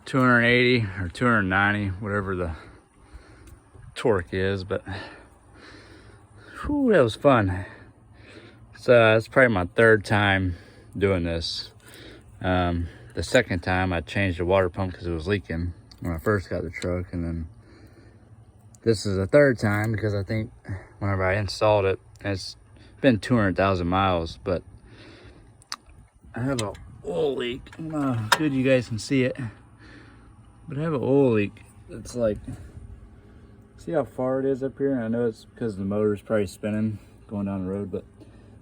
280 or 290, whatever the torque is, but whew, that was fun. It's probably my third time doing this. The second time I changed the water pump because it was leaking when I first got the truck, and then this is the third time because I think whenever I installed it, it's been 200,000 miles, but I have an oil leak. I don't know how good you guys can see it, but I have an oil leak. It's like, see how far it is up here? I know it's because the motor's probably spinning going down the road, but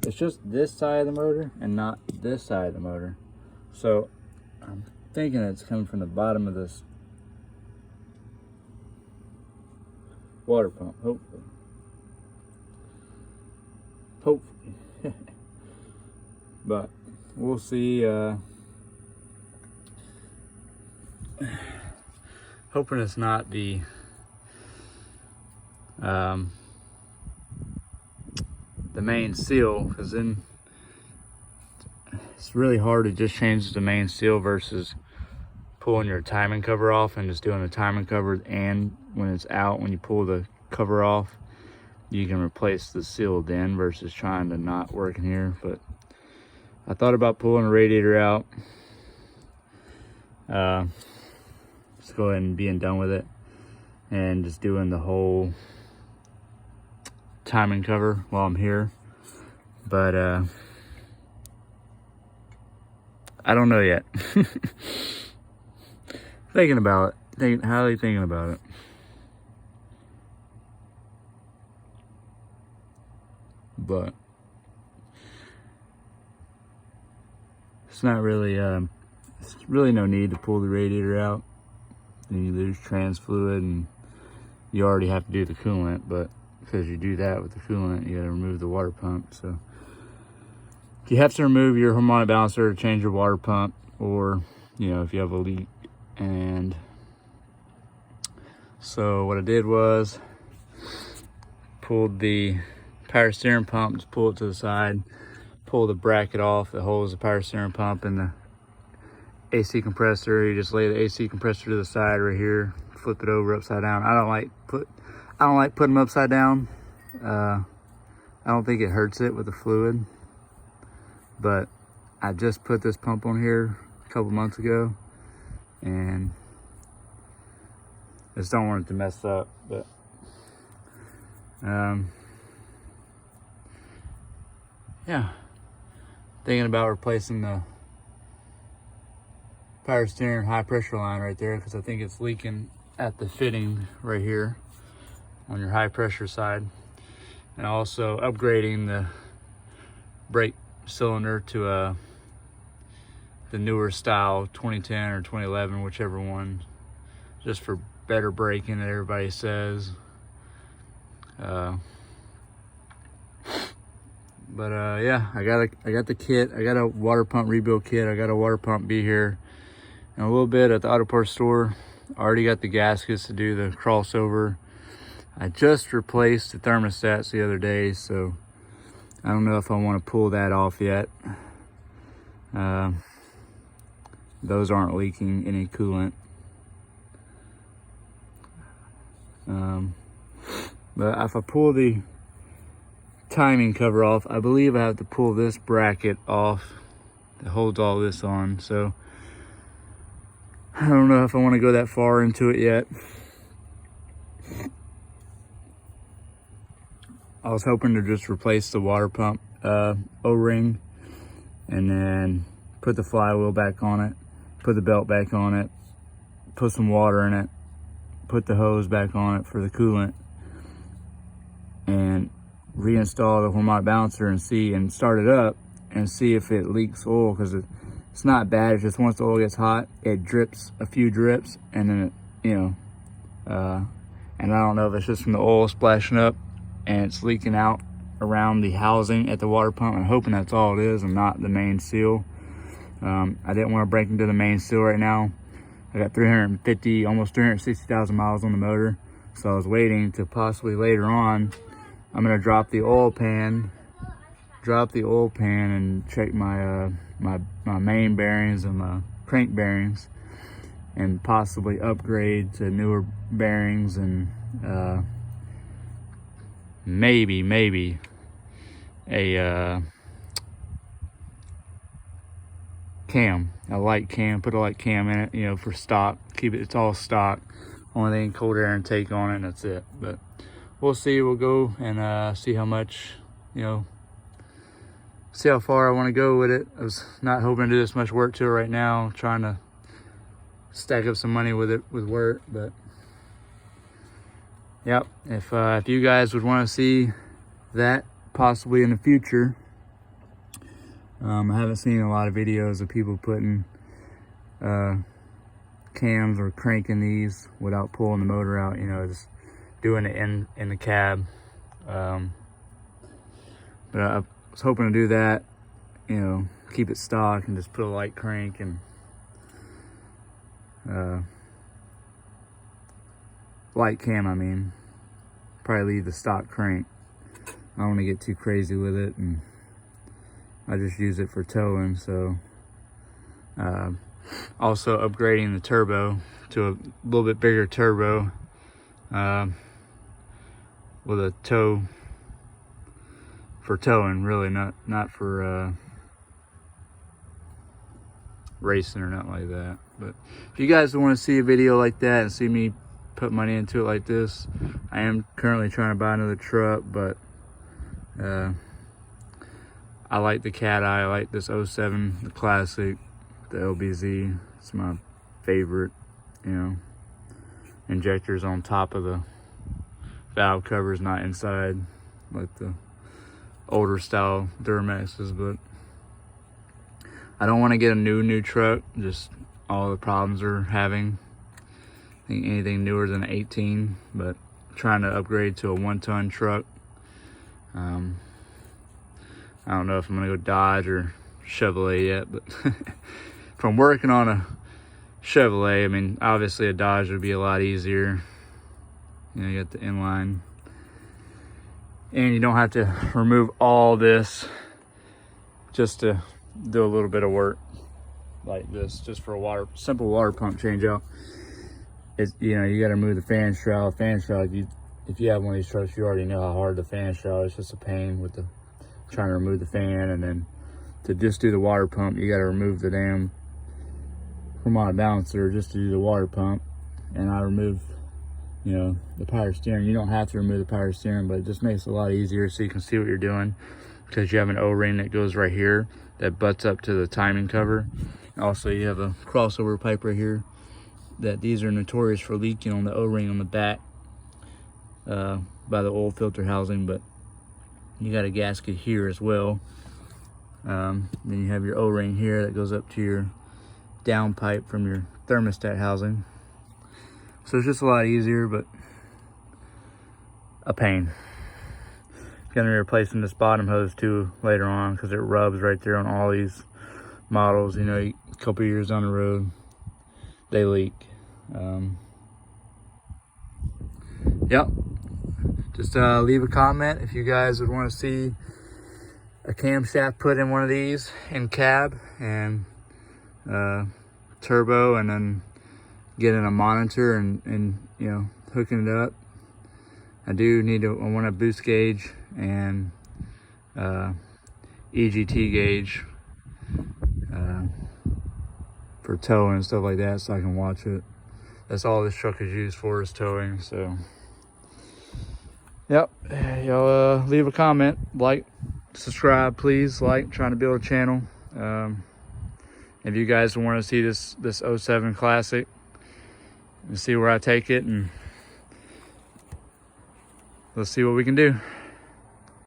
it's just this side of the motor and not this side of the motor. So I'm thinking it's coming from the bottom of this water pump, hopefully. But we'll see. Hoping it's not the main seal, because then it's really hard to just change the main seal versus pulling your timing cover off and just doing the timing cover, and when it's out, when you pull the cover off, you can replace the seal then versus trying to not work in here. But I thought about pulling the radiator out, just go ahead and being done with it and just doing the whole timing cover while I'm here. But I don't know yet. Thinking about it, highly thinking about it. But it's not really, it's really no need to pull the radiator out. Then you lose trans fluid, and you already have to do the coolant, but because you do that with the coolant, you gotta remove the water pump. So you have to remove your harmonic balancer to change your water pump, or, you know, if you have a leak. And so what I did was pulled the power steering pump, just pull it to the side, pull the bracket off that holds the power steering pump and the AC compressor. You just lay the AC compressor to the side right here, flip it over upside down. I don't like putting them upside down. I don't think it hurts it with the fluid, but I just put this pump on here a couple months ago, and I just don't want it to mess up. But yeah, thinking about replacing the power steering high pressure line right there, because I think it's leaking at the fitting right here on your high pressure side, and also upgrading the brake cylinder to the newer style 2010 or 2011, whichever one, just for better braking that everybody says. Yeah, I got the kit. I got a water pump rebuild kit. I got a water pump be here in a little bit at the auto parts store. I already got the gaskets to do the crossover. I just replaced the thermostats the other day, so I don't know if I want to pull that off yet. Those aren't leaking any coolant. But if I pull the timing cover off, I believe I have to pull this bracket off that holds all this on. So I don't know if I want to go that far into it yet. I was hoping to just replace the water pump O-ring, and then put the flywheel back on it, put the belt back on it, put some water in it, put the hose back on it for the coolant, and reinstall the harmonic balancer and start it up and see if it leaks oil, because it's not bad. It's just once the oil gets hot, it drips a few drips, and then and I don't know if it's just from the oil splashing up and it's leaking out around the housing at the water pump. I'm hoping that's all it is and not the main seal. I didn't want to break into the main seal right now. I got 350, almost 360,000 miles on the motor, so I was waiting to possibly later on. I'm gonna drop the oil pan and check my my main bearings and my crank bearings, and possibly upgrade to newer bearings and maybe a cam, a light cam, put a light cam in it, you know, for stock, keep it, it's all stock, only thing cold air intake on it, and that's it. But we'll see, we'll go and see how much, you know, see how far I want to go with it. I was not hoping to do this much work to it right now, trying to stack up some money with it with work. But yep, if you guys would want to see that possibly in the future, I haven't seen a lot of videos of people putting cams or cranking these without pulling the motor out, you know, just doing it in the cab. But I was hoping to do that, you know, keep it stock and just put a light crank and light cam, I mean, probably leave the stock crank. I don't want to get too crazy with it, and I just use it for towing. So also upgrading the turbo to a little bit bigger turbo with a tow for towing, really, not for racing or nothing like that. But if you guys want to see a video like that and see me put money into it like this, I am currently trying to buy another truck, but I like the cat eye. I like this 07, the classic, the LBZ. It's my favorite, you know. Injectors on top of the valve covers, not inside like the older style Duramaxes. But I don't want to get a new truck, just all the problems we're having. I think anything newer than 18, but trying to upgrade to a 1-ton truck. I don't know if I'm gonna go Dodge or Chevrolet yet, but if I'm working on a Chevrolet, I mean, obviously a Dodge would be a lot easier. You know, you got the inline, and you don't have to remove all this just to do a little bit of work like this, just for a simple water pump change out. It's, you know, you got to remove the fan shroud. If you have one of these trucks, you already know how hard the fan shroud is. It's just a pain with the trying to remove the fan, and then to just do the water pump, you got to remove the damn Vermont balancer just to do the water pump. And I removed, you know, the power steering. You don't have to remove the power steering, but it just makes it a lot easier so you can see what you're doing, because you have an O-ring that goes right here that butts up to the timing cover. Also, you have a crossover pipe right here that these are notorious for leaking on the O-ring on the back by the oil filter housing, but you got a gasket here as well. Then you have your O-ring here that goes up to your down pipe from your thermostat housing. So it's just a lot easier, but a pain. Gonna be replacing this bottom hose too later on, because it rubs right there on all these models. You know, a couple years down the road, they leak. Yep. Just leave a comment if you guys would want to see a camshaft put in one of these in cab and turbo, and then getting a monitor and you know, hooking it up. I want a boost gauge and EGT gauge for towing and stuff like that, so I can watch it. That's all this truck is used for, is towing. So yep, y'all leave a comment, like, subscribe, please. Like, trying to build a channel. If you guys want to see this 07 classic and see where I take it, and let's see what we can do.